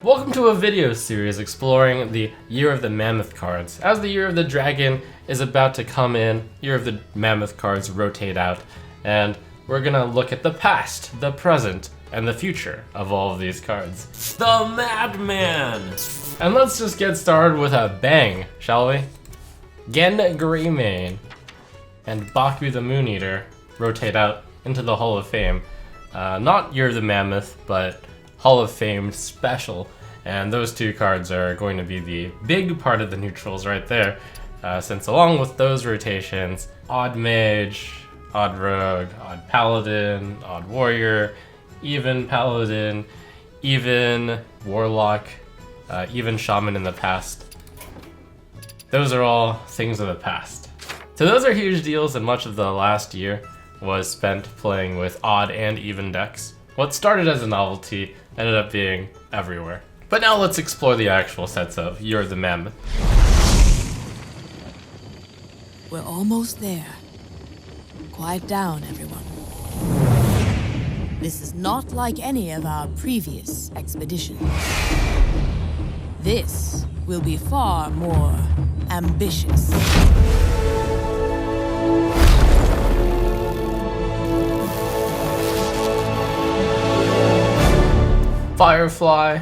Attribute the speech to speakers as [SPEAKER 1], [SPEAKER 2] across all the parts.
[SPEAKER 1] Welcome to a video series exploring the Year of the Mammoth cards. As the Year of the Dragon is about to come in, Year of the Mammoth cards rotate out, and we're gonna look at the past, the present, and the future of all of these cards.
[SPEAKER 2] The Madman!
[SPEAKER 1] And let's just get started with a bang, shall we? Gen Greymane and Baku the Moon Eater rotate out into the Hall of Fame. Not Year of the Mammoth, but Hall of Fame special, and those two cards are going to be the big part of the neutrals right there, since along with those rotations, Odd Mage, Odd Rogue, Odd Paladin, Odd Warrior, even Paladin, even Warlock, even Shaman in the past. Those are all things of the past. So those are huge deals, and much of the last year was spent playing with odd and even decks. What started as a novelty ended up being everywhere. But now let's explore the actual sets of Year of the Mammoth.
[SPEAKER 3] We're almost there. Quiet down, everyone. This is not like any of our previous expeditions. This will be far more ambitious.
[SPEAKER 1] Firefly,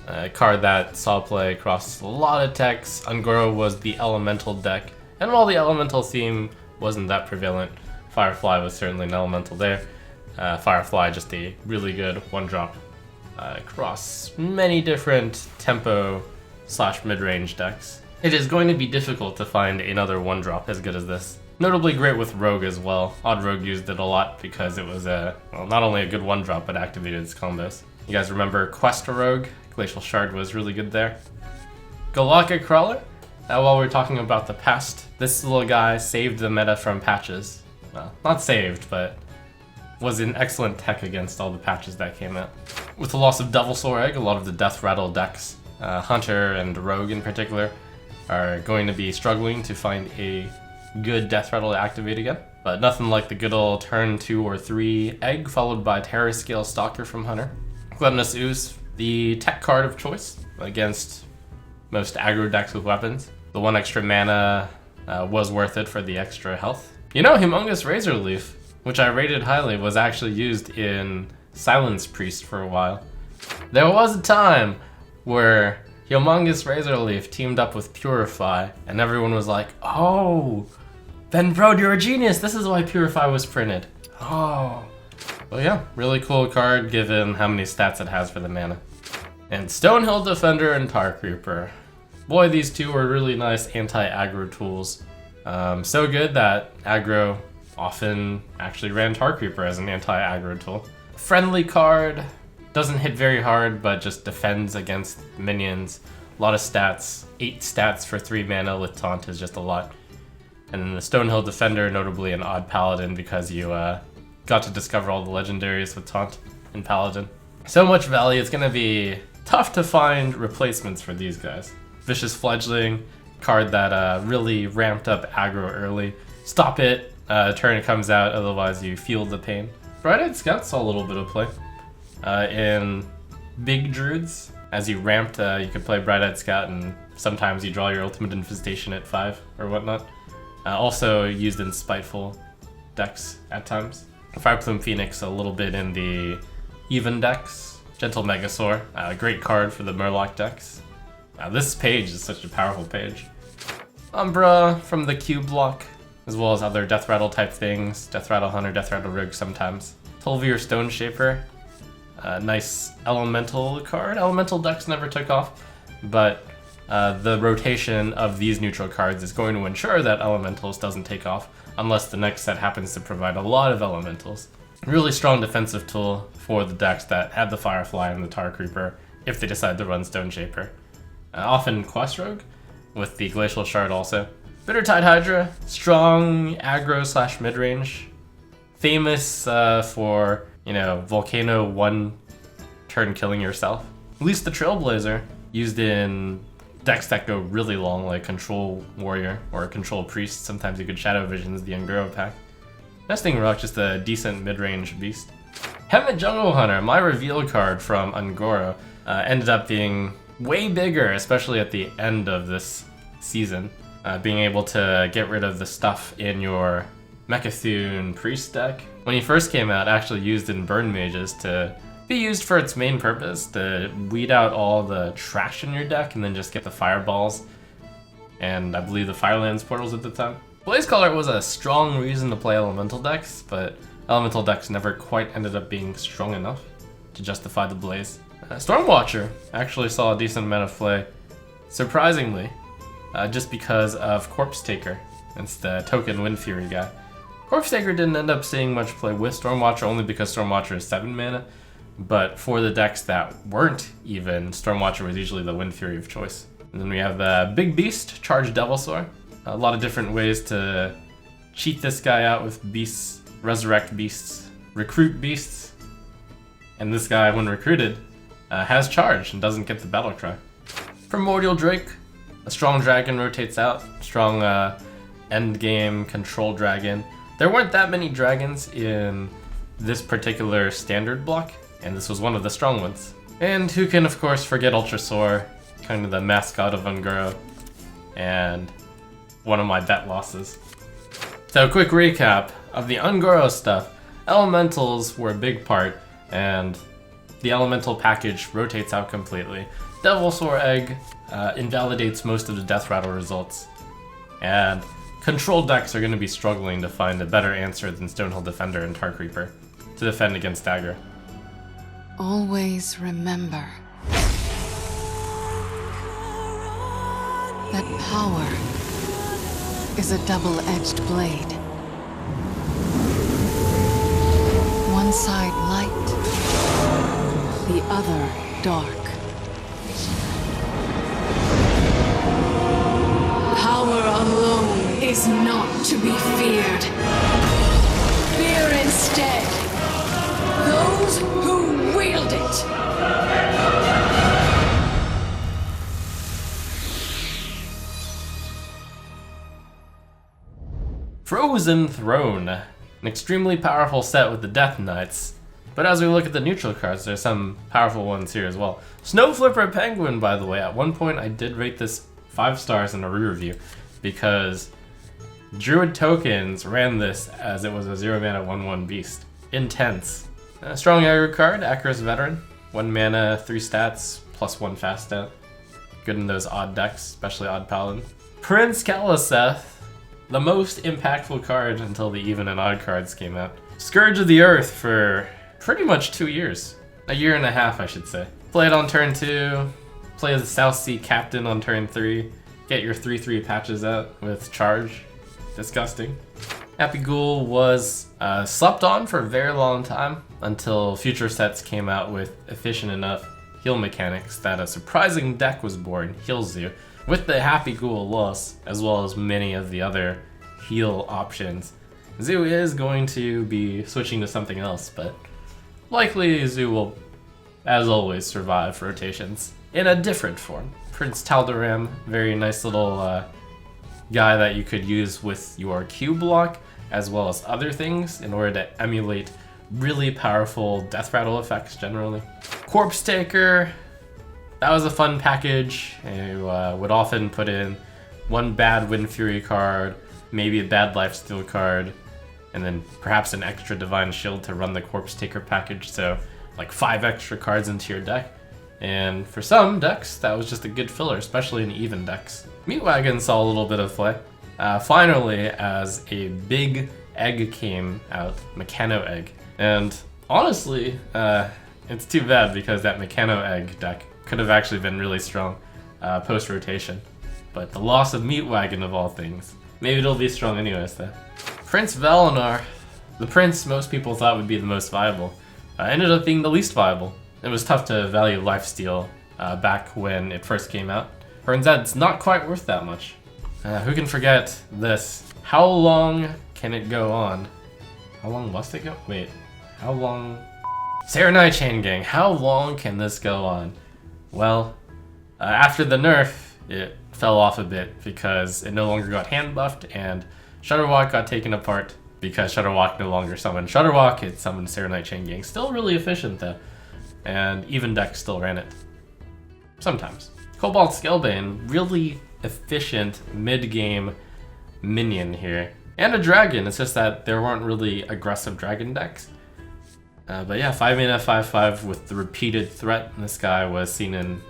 [SPEAKER 1] a card that saw play across a lot of decks. UNGORO was the elemental deck, and while the elemental theme wasn't that prevalent, Firefly was certainly an elemental there. Firefly, just a really good one-drop across many different tempo / mid-range decks. It is going to be difficult to find another one-drop as good as this. Notably great with Rogue as well. Odd Rogue used it a lot because it was not only a good one-drop, but activated its combos. You guys remember Quest Rogue? Glacial Shard was really good there. Galactic Crawler? While we're talking about the past, this little guy saved the meta from patches. Well, not saved, but was an excellent tech against all the patches that came out. With the loss of Devilsaur Egg, a lot of the Death Rattle decks, Hunter and Rogue in particular, are going to be struggling to find a good Death Rattle to activate again. But nothing like the good old turn 2 or 3 Egg, followed by Terrascale Stalker from Hunter. Gladness Ooze, the tech card of choice against most aggro decks with weapons. The 1 extra mana was worth it for the extra health. You know, Humongous Razor Leaf, which I rated highly, was actually used in Silence Priest for a while. There was a time where Humongous Razor Leaf teamed up with Purify, and everyone was like, oh, then bro, you're a genius, this is why Purify was printed. Oh. Well, yeah, really cool card given how many stats it has for the mana. And Stonehill Defender and Tar Creeper. Boy, these two were really nice anti-aggro tools. So good that aggro often actually ran Tar Creeper as an anti-aggro tool. Friendly card, doesn't hit very hard, but just defends against minions. A lot of stats, 8 stats for 3 mana with Taunt is just a lot. And then the Stonehill Defender, notably an odd Paladin because you got to discover all the legendaries with Taunt and Paladin. So much value, it's gonna be tough to find replacements for these guys. Vicious Fledgling, card that really ramped up aggro early. Stop it, turn it comes out, otherwise you feel the pain. Bright-Eyed Scout saw a little bit of play. In Big Druids, as you ramped, you could play Bright-Eyed Scout, and sometimes you draw your Ultimate Infestation at 5 or whatnot. Also used in Spiteful decks at times. Fireplume Phoenix a little bit in the even decks. Gentle Megasaur, a great card for the Murloc decks. This page is such a powerful page. Umbra from the Q block, as well as other Death Rattle type things. Death Rattle Hunter, Death Rattle Rogue sometimes. Tulvier Stone Shaper, nice elemental card. Elemental decks never took off, but the rotation of these neutral cards is going to ensure that Elementals doesn't take off unless the next set happens to provide a lot of Elementals. Really strong defensive tool for the decks that have the Firefly and the Tar Creeper if they decide to run Stone Shaper. Often Quest Rogue with the Glacial Shard also. Bittertide Hydra, strong aggro / mid-range. Famous for, you know, Volcano 1 turn killing yourself. At least the Trailblazer, used in decks that go really long, like Control Warrior or Control Priest. Sometimes you could Shadow Visions the UNGORO pack. Nesting Rock, just a decent mid-range beast. Hemet Jungle Hunter, my reveal card from UNGORO. ended up being way bigger, especially at the end of this season. Being able to get rid of the stuff in your Mechathune Priest deck. When he first came out, actually used in Burn Mages to be used for its main purpose, to weed out all the trash in your deck and then just get the Fireballs and I believe the Firelands portals at the time. Blaze Color was a strong reason to play Elemental decks, but Elemental decks never quite ended up being strong enough to justify the Blaze. Stormwatcher actually saw a decent amount of play, surprisingly, just because of Corpse Taker. It's the token Wind Fury guy. Corpse Taker didn't end up seeing much play with Stormwatcher only because Stormwatcher is 7 mana, but for the decks that weren't even, Stormwatcher was usually the Wind Fury of choice. And then we have the Big Beast, Charged Devilsaur. A lot of different ways to cheat this guy out with beasts, resurrect beasts, recruit beasts, and this guy, when recruited, has charge and doesn't get the battle cry. Primordial Drake, a strong dragon rotates out, strong end game control dragon. There weren't that many dragons in this particular standard block, and this was one of the strong ones. And who can of course forget Ultrasaur, kind of the mascot of UNGORO, and one of my bet losses. So quick recap of the UNGORO stuff. Elementals were a big part, and the elemental package rotates out completely. Devilsaur Egg invalidates most of the Death Rattle results, and control decks are going to be struggling to find a better answer than Stonehill Defender and Tar Creeper to defend against Dagger.
[SPEAKER 4] Always remember that power is a double-edged blade. One side light, the other dark. Power alone is not to be feared. Fear instead those who wield it.
[SPEAKER 1] Frozen Throne, an extremely powerful set with the Death Knights. But as we look at the neutral cards, there's some powerful ones here as well. Snow Flipper Penguin, by the way, at one point I did rate this 5 stars in a re-review because Druid tokens ran this as it was a 0 mana 1/1 beast. Intense. A strong aggro card, Acros Veteran. 1 mana, 3 stats, +1 fast stat. Good in those odd decks, especially Odd Paladin. Prince Kaliseth, the most impactful card until the even and odd cards came out. Scourge of the Earth for pretty much 2 years. A year and a half, I should say. Play it on turn 2, play the South Sea Captain on turn 3, get your 3/3 patches out with charge. Disgusting. Happy Ghoul was slept on for a very long time until future sets came out with efficient enough heal mechanics that a surprising deck was born, Heal Zoo, with the Happy Ghoul loss, as well as many of the other heal options. Zoo is going to be switching to something else, but likely Zoo will, as always, survive rotations in a different form. Prince Tal'Daram, very nice little guy that you could use with your Q block, as well as other things in order to emulate really powerful Death Rattle effects generally. Corpse Taker, that was a fun package. You would often put in one bad Wind Fury card, maybe a bad Lifesteal card, and then perhaps an extra Divine Shield to run the Corpse Taker package, so like 5 extra cards into your deck. And for some decks, that was just a good filler, especially in even decks. Meatwagon saw a little bit of play. Finally, as a big egg came out, Mechano Egg. And honestly, it's too bad because that Mechano Egg deck could have actually been really strong post-rotation. But the loss of Meatwagon of all things. Maybe it'll be strong anyways though. Prince Valinor, the prince most people thought would be the most viable, ended up being the least viable. It was tough to value Lifesteal back when it first came out. Turns out it's not quite worth that much. Who can forget this? How long can it go on? How long must it go? Wait, how long? Serenai Chain Gang, how long can this go on? Well, after the nerf, it fell off a bit because it no longer got hand buffed and Shutterwalk got taken apart because Shutterwalk no longer summoned Shutterwalk, it summoned Serenai Chain Gang. Still really efficient though, and even decks still ran it. Sometimes. Cobalt Scalebane, really efficient mid-game minion here. And a dragon, it's just that there weren't really aggressive dragon decks. But yeah, 5 mana, 5/5 with the repeated threat. This guy was seen in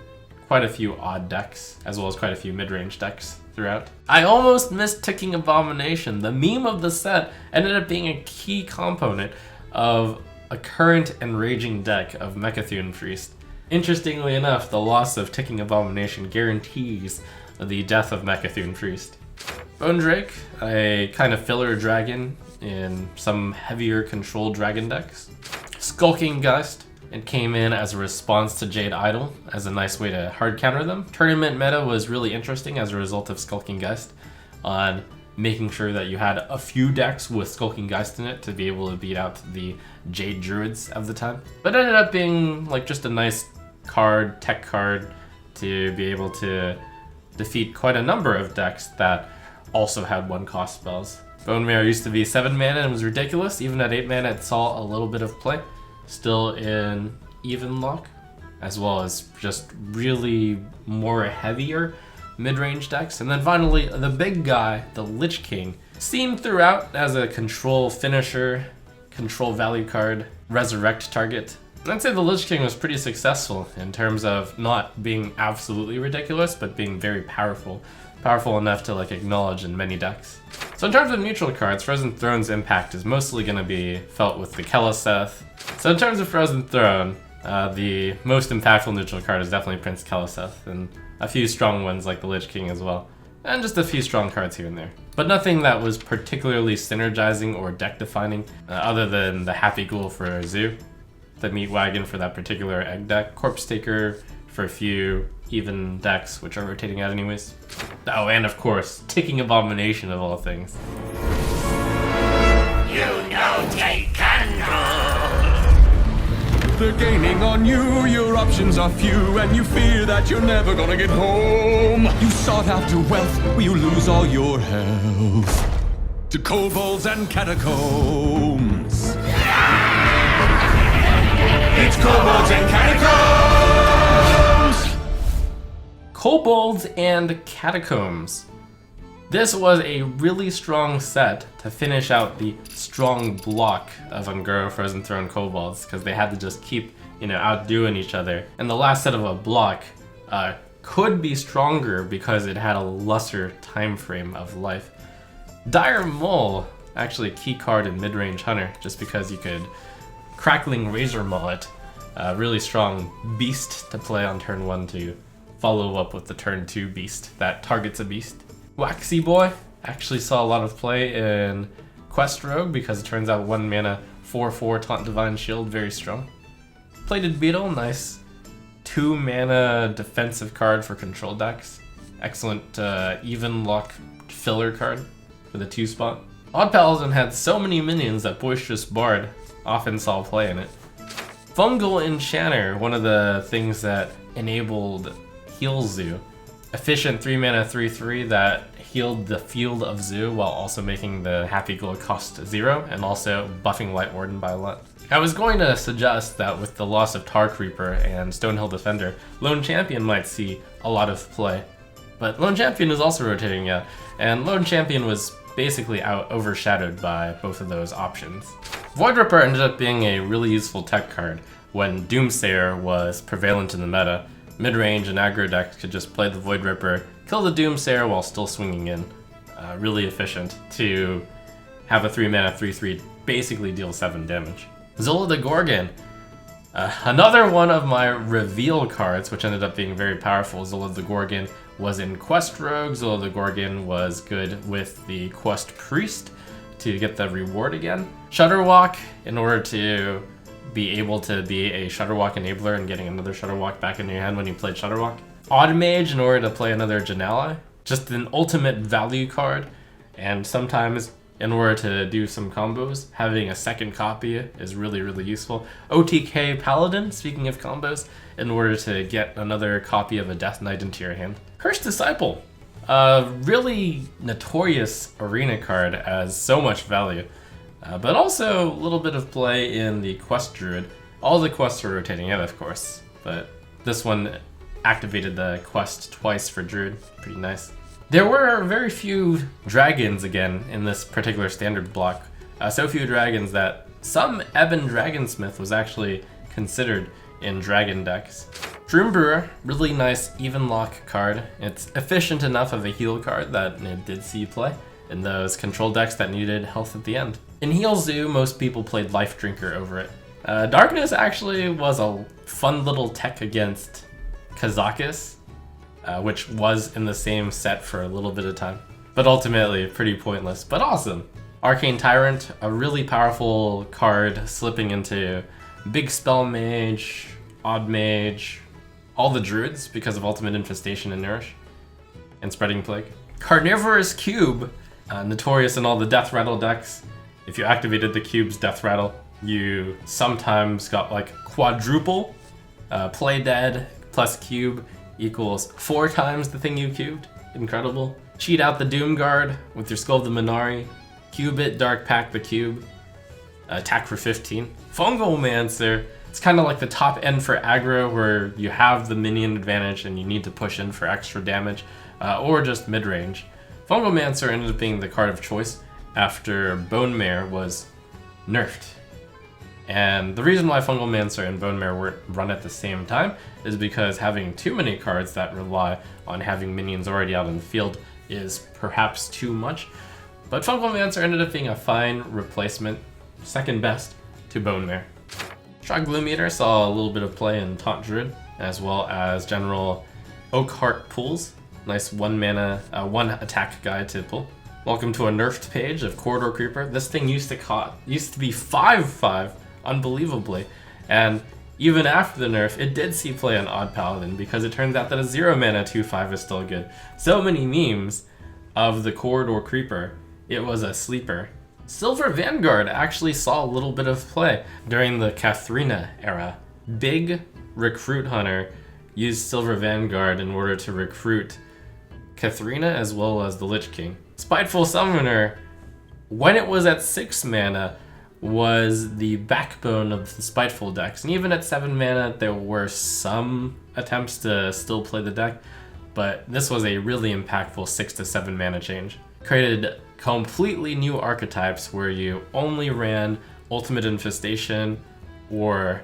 [SPEAKER 1] quite a few odd decks, as well as quite a few mid-range decks throughout. I almost missed Ticking Abomination. The meme of the set ended up being a key component of a current and raging deck of Mechathune Priest. Interestingly enough, the loss of Ticking Abomination guarantees the death of Mechathune Priest. Bone Drake, a kind of filler dragon in some heavier control dragon decks. Skulking Gust, it came in as a response to Jade Idol as a nice way to hard counter them. Tournament meta was really interesting as a result of Skulking Gust on making sure that you had a few decks with Skulking Gust in it to be able to beat out the Jade Druids of the time. But it ended up being like just a nice card, tech card, to be able to defeat quite a number of decks that also had 1-cost spells. Bone Marrow used to be 7 mana and was ridiculous. Even at 8 mana it saw a little bit of play. Still in even lock, as well as just really more heavier mid-range decks. And then finally, the big guy, the Lich King, seen throughout as a control finisher, control value card, resurrect target. I'd say the Lich King was pretty successful in terms of not being absolutely ridiculous, but being very powerful. Powerful enough to like acknowledge in many decks. So in terms of neutral cards, Frozen Throne's impact is mostly going to be felt with the Keleseth. So in terms of Frozen Throne, the most impactful neutral card is definitely Prince Keleseth, and a few strong ones like the Lich King as well. And just a few strong cards here and there. But nothing that was particularly synergizing or deck defining, other than the Happy Ghoul for Zoo, the Meat Wagon for that particular egg deck, Corpse Taker for a few even decks, which are rotating out anyways. Oh, and of course, Ticking Abomination of all things.
[SPEAKER 2] You know they can
[SPEAKER 5] They're gaining on you, your options are few, and you fear that you're never gonna get home. You sought after wealth, will you lose all your health? To kobolds and catacombs. It's kobolds and catacombs!
[SPEAKER 1] Kobolds and Catacombs. This was a really strong set to finish out the strong block of UNGORO Frozen Throne Kobolds, because they had to just keep, outdoing each other. And the last set of a block could be stronger because it had a lesser time frame of life. Dire Mole, actually a key card in mid-range Hunter, just because you could Crackling Razor Maw it. Really strong beast to play on turn 1 to follow up with the turn 2 beast that targets a beast. Waxy Boy actually saw a lot of play in Quest Rogue because it turns out 1 mana 4/4 Taunt Divine Shield, very strong. Plated Beetle, nice 2 mana defensive card for control decks. Excellent even luck filler card for the 2 spot. Odd Paladin had so many minions that Boisterous Bard often saw play in it. Fungal Enchanter, one of the things that enabled Heal Zoo. Efficient 3 mana 3/3 that healed the field of Zoo while also making the Happy Glow cost 0 and also buffing Light Warden by a lot. I was going to suggest that with the loss of Tar Creeper and Stonehill Defender, Lone Champion might see a lot of play. But Lone Champion is also rotating out, and Lone Champion was basically overshadowed by both of those options. Void Ripper ended up being a really useful tech card when Doomsayer was prevalent in the meta. Mid-range and aggro decks could just play the Void Ripper, kill the Doomsayer while still swinging in. Really efficient to have a 3 mana 3/3 basically deal 7 damage. Zola the Gorgon. Another one of my reveal cards, which ended up being very powerful. Zola the Gorgon was in Quest Rogue. Zola the Gorgon was good with the Quest Priest to get the reward again. Shutterwalk, in order to be able to be a Shutterwalk enabler and getting another Shutterwalk back in your hand when you played Shutterwalk. Odd Mage, in order to play another Janala. Just an ultimate value card, and sometimes in order to do some combos, having a second copy is really, really useful. OTK Paladin, speaking of combos, in order to get another copy of a Death Knight into your hand. Cursed Disciple, a really notorious arena card, as so much value, but also a little bit of play in the Quest Druid. All the quests are rotating out, of course, but this one activated the quest twice for Druid. Pretty nice. There were very few dragons again in this particular standard block. So few dragons that some Ebon Dragonsmith was actually considered in dragon decks. Dream Brewer, really nice even lock card. It's efficient enough of a heal card that it did see play in those control decks that needed health at the end. In Heal Zoo, most people played Life Drinker over it. Darkness actually was a fun little tech against Kazakus, which was in the same set for a little bit of time, but ultimately pretty pointless, but awesome. Arcane Tyrant, a really powerful card slipping into Big Spell Mage, Odd Mage, all the Druids because of Ultimate Infestation and Nourish, and Spreading Plague. Carnivorous Cube, notorious in all the Death Rattle decks. If you activated the Cube's Death Rattle, you sometimes got like quadruple. Play Dead plus Cube equals 4 times the thing you cubed. Incredible. Cheat out the Doom Guard with your Skull of the Minari. Cube it, Dark Pack the Cube. Attack for 15. Fungomancer. It's kind of like the top end for aggro where you have the minion advantage and you need to push in for extra damage, or just mid-range. Fungomancer ended up being the card of choice after Bone Mare was nerfed. And the reason why Fungomancer and Bone Mare weren't run at the same time is because having too many cards that rely on having minions already out in the field is perhaps too much. But Fungomancer ended up being a fine replacement, second best to Bone Mare. Shroud Gloom Eater saw a little bit of play in Taunt Druid, as well as general Oakheart pools. Nice 1 mana, 1 attack guide to pull. Welcome to a nerfed page of Corridor Creeper. This thing used to be 5/5, unbelievably, and even after the nerf, it did see play on Odd Paladin because it turns out that a 0 mana 2/5 is still good. So many memes of the Corridor Creeper. It was a sleeper. Silver Vanguard actually saw a little bit of play during the Katharina era. Big Recruit Hunter used Silver Vanguard in order to recruit Katharina as well as the Lich King. Spiteful Summoner, when it was at 6 mana, was the backbone of the Spiteful decks. And even at 7 mana, there were some attempts to still play the deck, but this was a really impactful 6 to 7 mana change. Created completely new archetypes where you only ran Ultimate Infestation or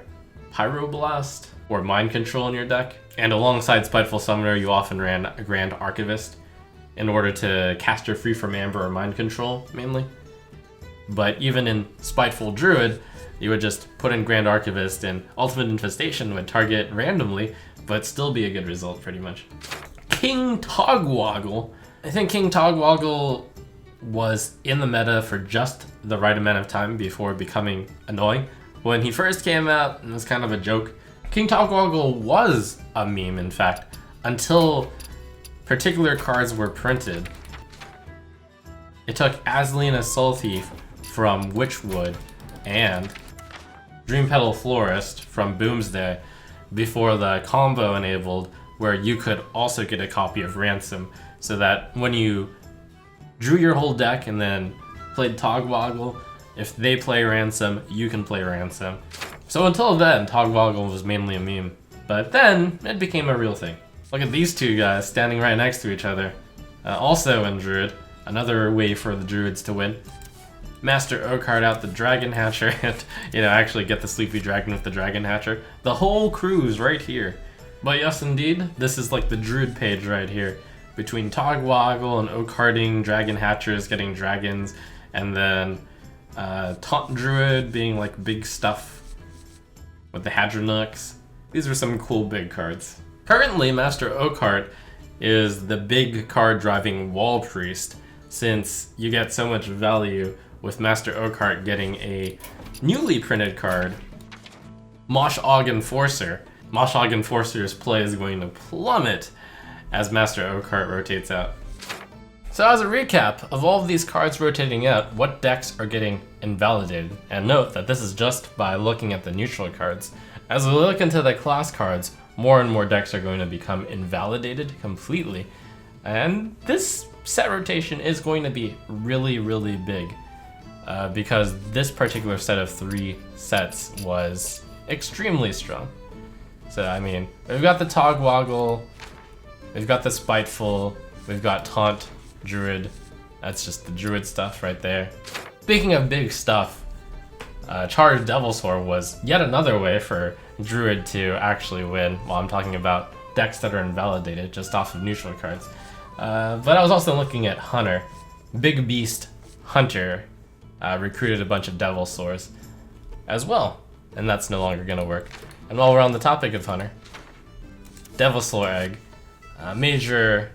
[SPEAKER 1] Pyroblast or Mind Control in your deck. And alongside Spiteful Summoner, you often ran a Grand Archivist in order to cast your Free from Amber or Mind Control, mainly. But even in Spiteful Druid, you would just put in Grand Archivist and Ultimate Infestation would target randomly, but still be a good result, pretty much. King Togwaggle. I think King Togwaggle was in the meta for just the right amount of time before becoming annoying. When he first came out, it was kind of a joke. King Togwaggle was a meme, in fact, until particular cards were printed. It took Azalina Soul Thief from Witchwood and Dream Petal Florist from Boomsday before the combo enabled, where you could also get a copy of Ransom, so that when you drew your whole deck and then played Togwaggle, if they play Ransom, you can play Ransom. So until then, Togwaggle was mainly a meme, but then it became a real thing. Look at these two guys standing right next to each other. Also in Druid, another way for the Druids to win. Master Oakheart out the Dragon Hatcher and, actually get the Sleepy Dragon with the Dragon Hatcher. The whole crew's right here. But yes, indeed, this is like the Druid page right here. Between Togwaggle and Oakhearting, Dragon Hatchers getting dragons, and then Taunt Druid being like big stuff with the Hadronux. These are some cool big cards. Currently, Master Oakheart is the big card driving Wall Priest, since you get so much value with Master Oakheart getting a newly printed card, Mosh Og Enforcer. Mosh Og Enforcer's play is going to plummet as Master Oakheart rotates out. So as a recap of all of these cards rotating out, what decks are getting invalidated? And note that this is just by looking at the neutral cards. As we look into the class cards, more and more decks are going to become invalidated completely. And this set rotation is going to be really, really big. Because this particular set of 3 sets was extremely strong. So I mean, we've got the Togwaggle, we've got the Spiteful, we've got Taunt, Druid. That's just the Druid stuff right there. Speaking of big stuff, Charged Devilsaur was yet another way for Druid to actually win, while I'm talking about decks that are invalidated just off of neutral cards. But I was also looking at Hunter. Big Beast Hunter recruited a bunch of Devilsaurs as well, and that's no longer going to work. And while we're on the topic of Hunter, Devilsaur Egg, a major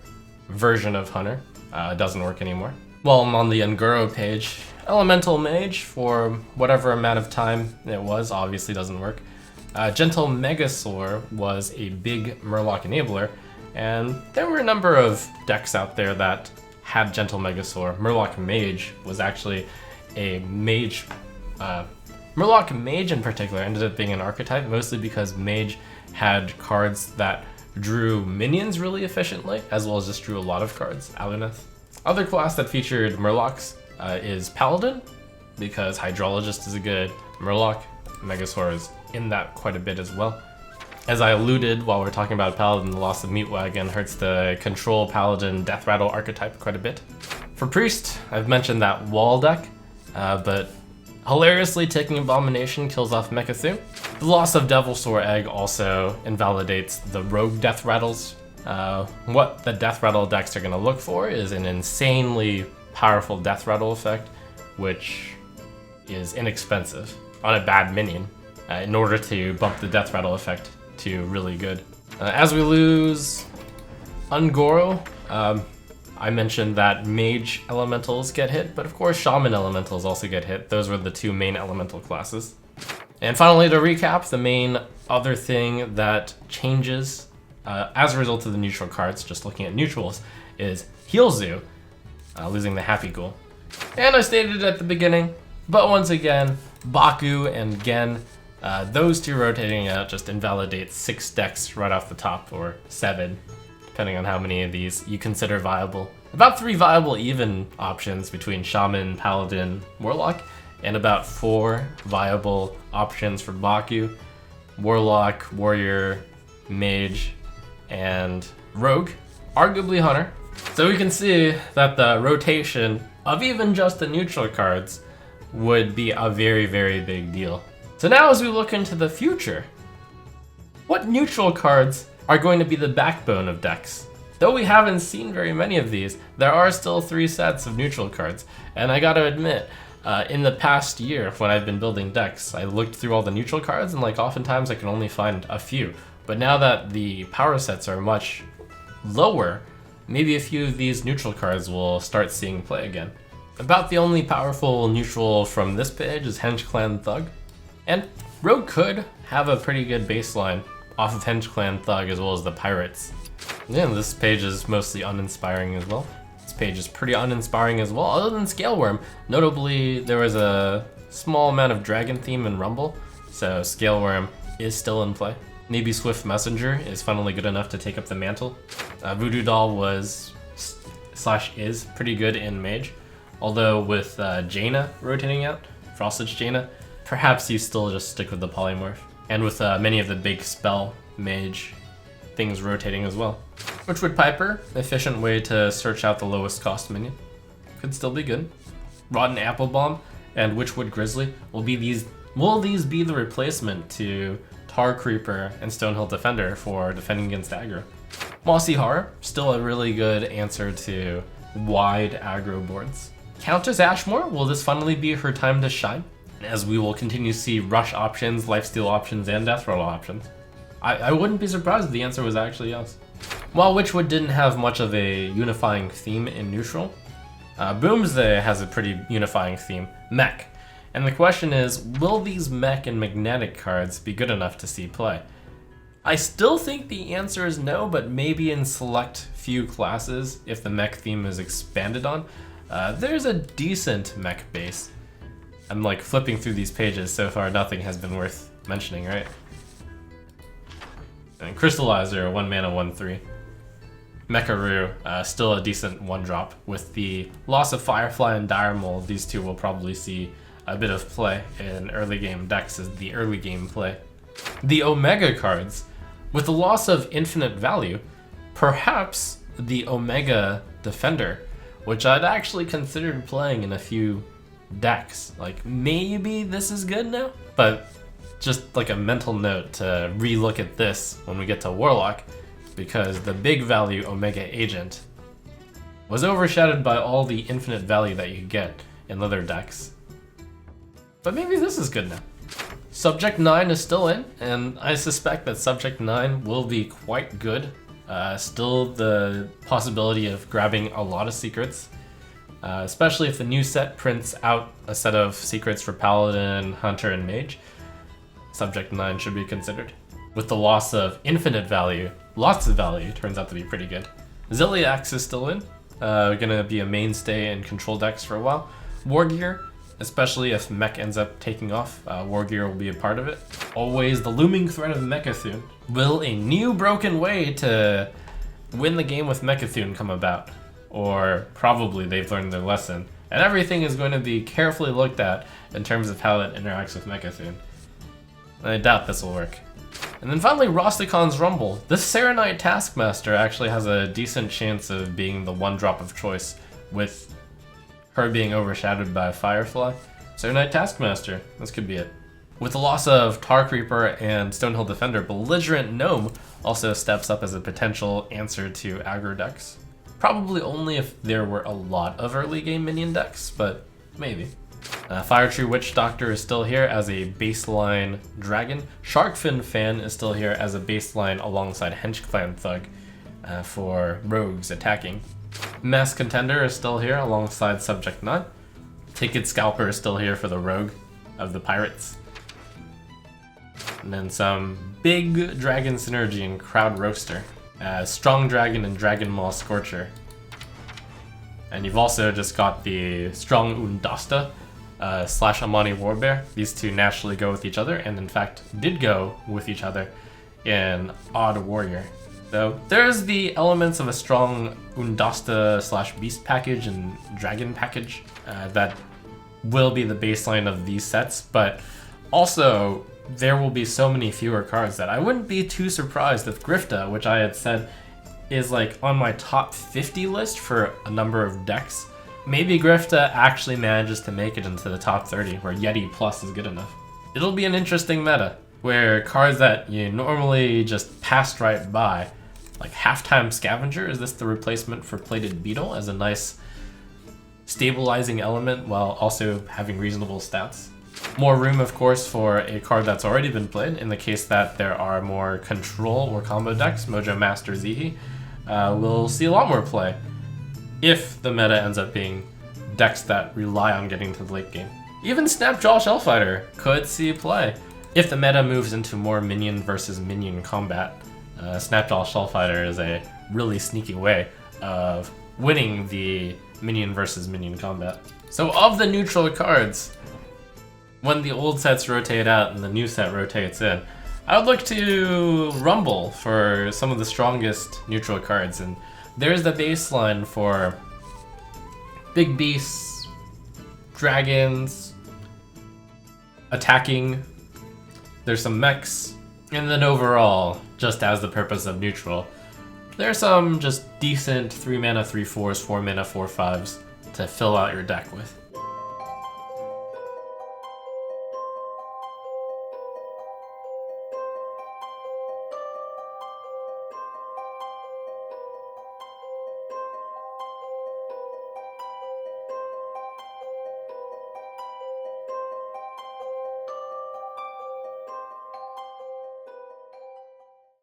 [SPEAKER 1] version of Hunter, doesn't work anymore. While I'm on the UNGORO page, Elemental Mage, for whatever amount of time it was, obviously doesn't work. Gentle Megasaur was a big Murloc enabler, and there were a number of decks out there that had Gentle Megasaur. Murloc Mage was actually a mage. Murloc Mage in particular ended up being an archetype, mostly because Mage had cards that drew minions really efficiently, as well as just drew a lot of cards. Aluneth. Other class that featured Murlocs is Paladin, because Hydrologist is a good Murloc. Megasaur is in that quite a bit as well. As I alluded while we were talking about Paladin, the loss of Meatwagon hurts the control Paladin Death Rattle archetype quite a bit. For Priest, I've mentioned that wall deck, but hilariously taking Abomination kills off Mechazoo. The loss of Devilsaur Egg also invalidates the Rogue Death Rattles. What the Death Rattle decks are going to look for is an insanely powerful Death Rattle effect, which is inexpensive on a bad minion, in order to bump the Death Rattle effect to really good. As we lose UNGORO, I mentioned that Mage Elementals get hit, but of course Shaman Elementals also get hit. Those were the two main Elemental classes. And finally, to recap, the main other thing that changes as a result of the neutral cards, just looking at neutrals, is Healzoo, losing the Happy Ghoul. And I stated it at the beginning, but once again, Baku and Gen, those two rotating out just invalidates 6 decks right off the top, or 7, depending on how many of these you consider viable. About 3 viable even options between Shaman, Paladin, Warlock, and about 4 viable options for Baku, Warlock, Warrior, Mage, and Rogue, arguably Hunter. So we can see that the rotation of even just the neutral cards would be a very, very big deal. So now as we look into the future, what neutral cards are going to be the backbone of decks? Though we haven't seen very many of these, there are still 3 sets of neutral cards. And I gotta admit, in the past year when I've been building decks, I looked through all the neutral cards and oftentimes I can only find a few. But now that the power sets are much lower, maybe a few of these neutral cards will start seeing play again. About the only powerful neutral from this page is Henge Clan Thug. And Rogue could have a pretty good baseline off of Henge Clan Thug as well as the Pirates. Yeah, this page is mostly uninspiring as well. This page is pretty uninspiring as well, other than Scaleworm. Notably, there was a small amount of Dragon theme in Rumble, so Scaleworm is still in play. Maybe Swift Messenger is finally good enough to take up the mantle. Voodoo Doll was / is pretty good in Mage, although with Jaina rotating out, Frostage Jaina, perhaps you still just stick with the Polymorph. And with many of the big spell Mage things rotating as well. Witchwood Piper, efficient way to search out the lowest cost minion. Could still be good. Rotten Apple Bomb and Witchwood Grizzly will these be the replacement to Tar Creeper and Stonehill Defender for defending against aggro? Mossy Horror, still a really good answer to wide aggro boards. Countess Ashmore, will this finally be her time to shine? As we will continue to see rush options, lifesteal options, and death rattle options. I wouldn't be surprised if the answer was actually yes. While Witchwood didn't have much of a unifying theme in neutral, Boomsday has a pretty unifying theme, mech. And the question is, will these mech and magnetic cards be good enough to see play? I still think the answer is no, but maybe in select few classes, if the mech theme is expanded on, there's a decent mech base. I'm flipping through these pages, so far nothing has been worth mentioning, right? And Crystallizer, 1 mana, 1/3. Mecharoo, still a decent 1-drop. With the loss of Firefly and Dire Mold, these two will probably see a bit of play in early game decks as the early game play. The Omega cards With the loss of infinite value, perhaps the Omega Defender, which I'd actually considered playing in a few decks. Like, maybe this is good now? But just like a mental note to re-look at this when we get to Warlock, because the big value Omega Agent was overshadowed by all the infinite value that you could get in other decks. But maybe this is good now. Subject 9 is still in, and I suspect that Subject 9 will be quite good. Still the possibility of grabbing a lot of secrets, especially if the new set prints out a set of secrets for Paladin, Hunter, and Mage. Subject 9 should be considered. With the loss of infinite value, lots of value turns out to be pretty good. Ziliax is still in, gonna be a mainstay in control decks for a while. Wargear, especially if Mech ends up taking off, Wargear will be a part of it. Always the looming threat of Mechathune. Will a new broken way to win the game with Mechathune come about? Or probably they've learned their lesson, and everything is going to be carefully looked at in terms of how it interacts with Mechathune. I doubt this will work. And then finally, Rosticon's Rumble. This Serenite Taskmaster actually has a decent chance of being the one drop of choice, with her being overshadowed by Firefly. Serenite Taskmaster, this could be it. With the loss of Tar Creeper and Stonehill Defender, Belligerent Gnome also steps up as a potential answer to aggro decks. Probably only if there were a lot of early game minion decks, but maybe. Fire Tree Witch Doctor is still here as a baseline dragon. Sharkfin Fan is still here as a baseline alongside Hench Clan Thug for rogues attacking. Mass Contender is still here alongside Subject 9. Ticket Scalper is still here for the rogue of the pirates. And then some big dragon synergy in Crowd Roaster. Strong Dragon and Dragon Maw Scorcher. And you've also just got the Strong Undasta slash Amani Warbear. These two naturally go with each other, and in fact did go with each other in Odd Warrior. Though there's the elements of a strong Undasta slash Beast package and Dragon package that will be the baseline of these sets, but also there will be so many fewer cards that I wouldn't be too surprised if Grifta, which I had said is like on my top 50 list for a number of decks, maybe Grifta actually manages to make it into the top 30 where Yeti Plus is good enough. It'll be an interesting meta where cards that you normally just passed right by, like Halftime Scavenger, is this the replacement for Plated Beetle as a nice stabilizing element while also having reasonable stats? More room, of course, for a card that's already been played in the case that there are more control or combo decks. Mojo Master Zihi will see a lot more play if the meta ends up being decks that rely on getting to the late game. Even Snapjaw Shellfighter could see play if the meta moves into more minion versus minion combat. Snapjaw Shellfighter is a really sneaky way of winning the minion versus minion combat. So of the neutral cards, when the old sets rotate out and the new set rotates in, I would look to Rumble for some of the strongest neutral cards, and there's the baseline for big beasts, dragons, attacking, there's some mechs, and then overall, just as the purpose of neutral, there's some just decent 3 mana 3/4s, 4 mana 4/5s to fill out your deck with.